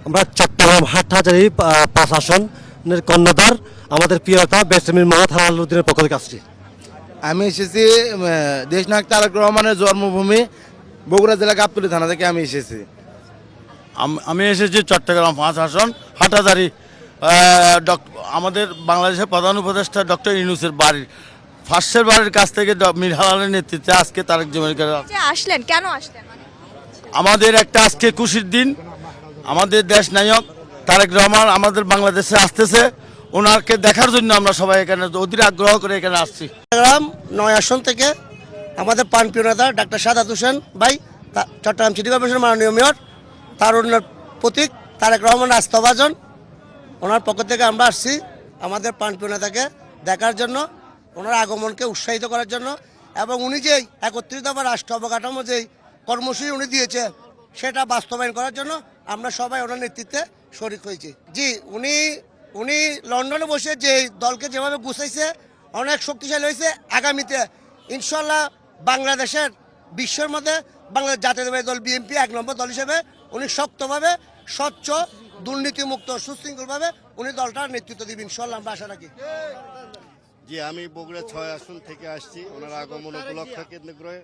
আমরা চট্টগ্রাম হাটহাজারী 5 আসনের কর্ণধার আমাদের প্রিয় নেতা বেসমির মোহাম্মদ হালালুদ্দিনের পক্ষ থেকে আসছি। আমি এসেছি দেশনায়ক তারেক রহমানের জন্মভূমি বগুড়া জেলা গাবতলী থানা থেকে আমি এসেছি। আমি এসেছি চট্টগ্রাম 5 আসন হাটহাজারী আমাদের বাংলাদেশের প্রধান উপদেষ্টা ডক্টর ইউনূসের বাড়ির ফার্স্টের বাড়ির কাছ থেকে মীর হালালের নেতৃত্বে আজকে তারেক জমিরকে আসলেন, কেন আসলেন? আমাদের একটা আজকে খুশির দিন। আমাদের দেশ নায়ক তারেক রহমান আমাদের বাংলাদেশে আসতেছে, ওনাকে দেখার জন্য আমরা সবাই এখানে অধীর আগ্রহ করে এখানে আসছি। চট্টগ্রাম 9 আসন থেকে আমাদের প্রাণপ্রিয় নেতা ডাক্তার সাদাত হোসেন ভাই, চট্টগ্রাম সিটি কর্পোরেশনের মাননীয় মেয়র, তারুণ্যের প্রতীক তারেক রহমান রাষ্ট্রভাজন, ওনার পক্ষ থেকে আমরা আসছি আমাদের প্রাণপ্রিয় নেতাকে দেখার জন্য, ওনার আগমনকে উৎসাহিত করার জন্য, এবং উনি যেই 31 দফা রাষ্ট্র অবকাঠামো যেই কর্মসূচি উনি দিয়েছে সেটা বাস্তবায়ন করার জন্য আমরা সবাই ওনার নেতৃত্বে শরিক হয়েছি। জি, উনি লন্ডনে বসে যে দলকে যেভাবে গুছাইছে অনেক শক্তিশালী হয়েছে। আগামীতে ইনশাল্লাহ বাংলাদেশের বিশ্বের মধ্যে বাংলাদেশ জাতীয়তাবাদী দল বিএনপি 1 নম্বর দল হিসেবে উনি শক্তভাবে স্বচ্ছ দুর্নীতিমুক্ত সুশৃঙ্খলভাবে উনি দলটার নেতৃত্ব দিবেন ইনশাল্লাহ, আমরা আশা রাখি। জি, আমি বগুড়া 6 আসন থেকে আসছি ওনার আগমন উপলক্ষে কেন্দ্র করে।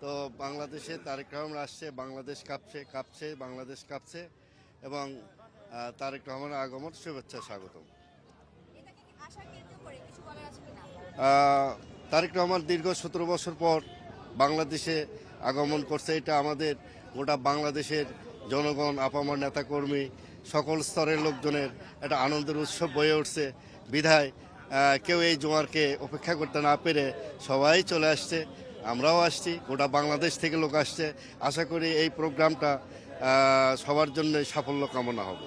তো বাংলাদেশে তারেক রহমান আসছে, বাংলাদেশ কাঁপছে বাংলাদেশ কাঁপছে, এবং তারেক রহমানের আগমন শুভেচ্ছা স্বাগতম। তারেক রহমান দীর্ঘ 17 বছর পর বাংলাদেশে আগমন করছে, এটা আমাদের গোটা বাংলাদেশের জনগণ, আপামর নেতাকর্মী, সকল স্তরের লোকজনের একটা আনন্দের উৎসব বয়ে উঠছে। বিধায় কেউ এই জোয়ারকে উপেক্ষা করতে না পেরে সবাই চলে আসছে, আমরাও আসছি, গোটা বাংলাদেশ থেকে লোক আসছে। আশা করি এই প্রোগ্রামটা সবার জন্য সাফল্য কামনা হবে।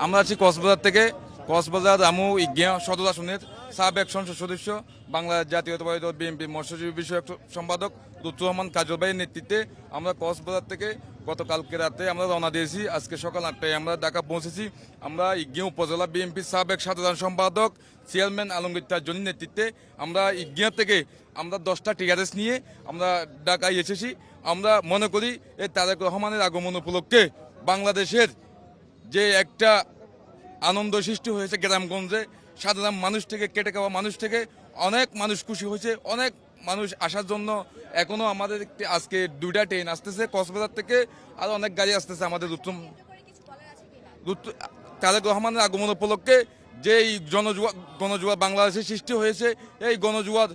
আমরা আছি কক্সবাজার থেকে। কক্সবাজার আমু ইজ্ঞা সদর আসনের সাবেক সংসদ সদস্য, বাংলাদেশ জাতীয়তাবাদী দল বিএনপি মৎস্যজীবী বিষয়ক সম্পাদক লুৎফুর রহমান কাজল ভাইয়ের নেতৃত্বে আমরা কক্সবাজার থেকে গতকালকে রাতে আমরা রওনা দিয়েছি। আজকে সকাল 8টায় আমরা ঢাকা পৌঁছেছি। আমরা ইজ্ঞা উপজেলা বিএনপির সাবেক সাধারণ সম্পাদক চেয়ারম্যান আলমগীর তাজজনীর নেতৃত্বে আমরা ইজ্ঞা থেকে আমরা 10টা টিআরএস নিয়ে আমরা ঢাকায় এসেছি। আমরা মনে করি এই তারেক রহমানের আগমন উপলক্ষে বাংলাদেশের যে একটা আনন্দ সৃষ্টি হয়েছে গ্রামগঞ্জে, সাধারণ মানুষ থেকে কেটে খাওয়া মানুষ থেকে অনেক মানুষ খুশি হয়েছে, অনেক মানুষ আসার জন্য এখনো আমাদের আজকে 2টা ট্রেন আসতেছে কক্সবাজার থেকে, আর অনেক গাড়ি আসতেছে আমাদের উত্তম। তারেক রহমানের আগমন উপলক্ষে যে এই গণজোয়ার বাংলাদেশে সৃষ্টি হয়েছে, এই গণজোয়ার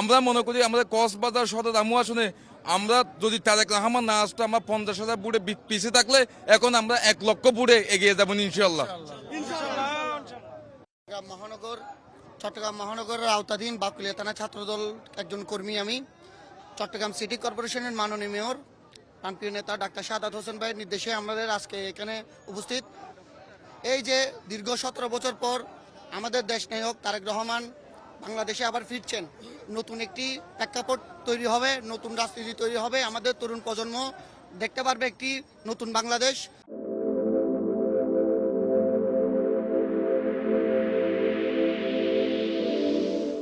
আমরা মনে করি আমাদের কক্সবাজার সদর আমু আসনে আমরা যদি তারেক রহমান না আসতো আমরা 50,000 বুড়ে পিছিয়ে থাকলে এখন আমরা 1 লক্ষ বুড়ে এগিয়ে যাবো ইনশাল্লাহ। চট্টগ্রাম মহানগরের আওতাধীন বাকলিয়া থানা ছাত্রদল একজন কর্মী আমি। চট্টগ্রাম সিটি কর্পোরেশনের মাননীয় মেয়র প্রাণপ্রিয় নেতা ডাক্তার সাদাত হোসেন ভাইয়ের নির্দেশে আমাদের আজকে এখানে উপস্থিত। এই যে দীর্ঘ 17 বছর পর আমাদের দেশ নায়ক তারেক রহমান বাংলাদেশে আবার ফিরছেন, নতুন একটি প্রেক্ষাপট তৈরি হবে, নতুন রাজনীতি তৈরি হবে, আমাদের তরুণ প্রজন্ম দেখতে পারবে একটি নতুন বাংলাদেশ।